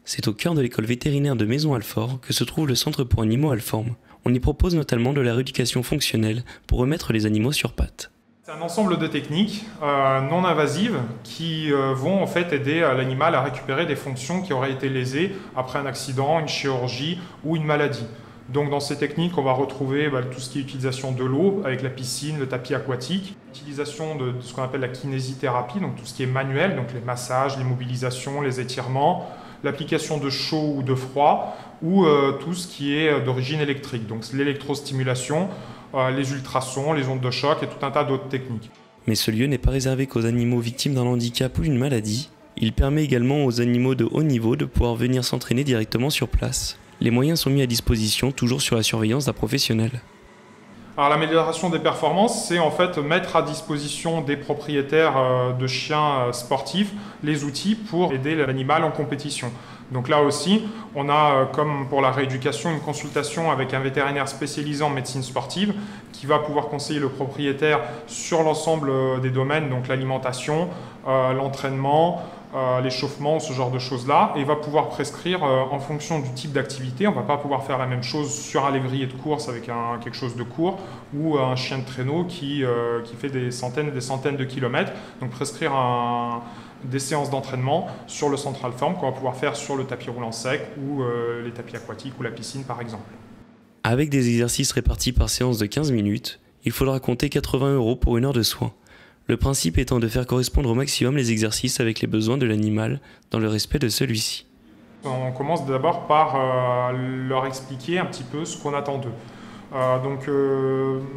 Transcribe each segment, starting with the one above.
C'est au cœur de l'école vétérinaire de Maisons-Alfort que se trouve le centre pour animaux Alform. On y propose notamment de la rééducation fonctionnelle pour remettre les animaux sur pattes. C'est un ensemble de techniques non invasives qui vont en fait aider l'animal à récupérer des fonctions qui auraient été lésées après un accident, une chirurgie ou une maladie. Donc dans ces techniques, on va retrouver tout ce qui est utilisation de l'eau avec la piscine, le tapis aquatique, utilisation de ce qu'on appelle la kinésithérapie, donc tout ce qui est manuel, donc les massages, les mobilisations, les étirements, l'application de chaud ou de froid, ou tout ce qui est d'origine électrique, donc l'électrostimulation, les ultrasons, les ondes de choc et tout un tas d'autres techniques. Mais ce lieu n'est pas réservé qu'aux animaux victimes d'un handicap ou d'une maladie. Il permet également aux animaux de haut niveau de pouvoir venir s'entraîner directement sur place. Les moyens sont mis à disposition, toujours sur la surveillance d'un professionnel. Alors l'amélioration des performances, c'est en fait mettre à disposition des propriétaires de chiens sportifs les outils pour aider l'animal en compétition. Donc là aussi, on a, comme pour la rééducation, une consultation avec un vétérinaire spécialisé en médecine sportive qui va pouvoir conseiller le propriétaire sur l'ensemble des domaines, donc l'alimentation, l'entraînement, l'échauffement, ce genre de choses-là, et va pouvoir prescrire en fonction du type d'activité. On ne va pas pouvoir faire la même chose sur un lévrier de course avec quelque chose de court ou un chien de traîneau qui fait des centaines et des centaines de kilomètres. Donc prescrire des séances d'entraînement sur le centre Alform qu'on va pouvoir faire sur le tapis roulant sec ou les tapis aquatiques ou la piscine par exemple. Avec des exercices répartis par séance de 15 minutes, il faudra compter 80 € pour une heure de soins. Le principe étant de faire correspondre au maximum les exercices avec les besoins de l'animal dans le respect de celui-ci. On commence d'abord par leur expliquer un petit peu ce qu'on attend d'eux.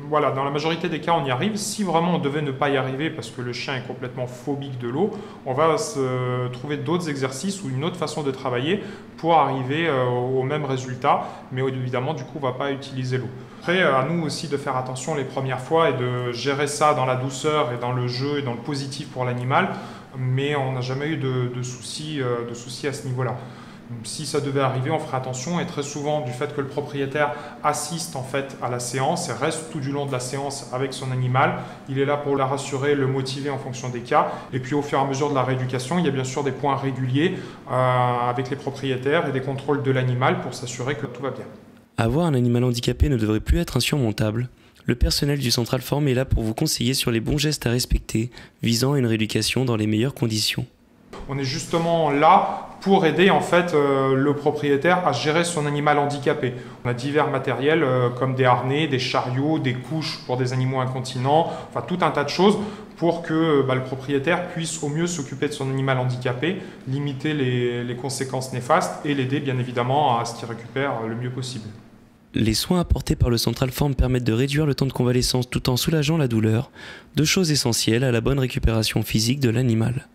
Voilà, dans la majorité des cas on y arrive. Si vraiment on devait ne pas y arriver parce que le chien est complètement phobique de l'eau, on va se trouver d'autres exercices ou une autre façon de travailler pour arriver au même résultat, mais évidemment du coup on ne va pas utiliser l'eau. Après à nous aussi de faire attention les premières fois et de gérer ça dans la douceur et dans le jeu et dans le positif pour l'animal, mais on n'a jamais eu de soucis à ce niveau-là. Si ça devait arriver, on ferait attention et très souvent du fait que le propriétaire assiste en fait à la séance et reste tout du long de la séance avec son animal, il est là pour la rassurer, le motiver en fonction des cas. Et puis au fur et à mesure de la rééducation, il y a bien sûr des points réguliers avec les propriétaires et des contrôles de l'animal pour s'assurer que tout va bien. Avoir un animal handicapé ne devrait plus être insurmontable. Le personnel du centre Alform est là pour vous conseiller sur les bons gestes à respecter, visant à une rééducation dans les meilleures conditions. On est justement là pour aider en fait le propriétaire à gérer son animal handicapé. On a divers matériels comme des harnais, des chariots, des couches pour des animaux incontinents, enfin tout un tas de choses pour que le propriétaire puisse au mieux s'occuper de son animal handicapé, limiter les conséquences néfastes et l'aider bien évidemment à ce qu'il récupère le mieux possible. Les soins apportés par le centre Alform permettent de réduire le temps de convalescence tout en soulageant la douleur, deux choses essentielles à la bonne récupération physique de l'animal.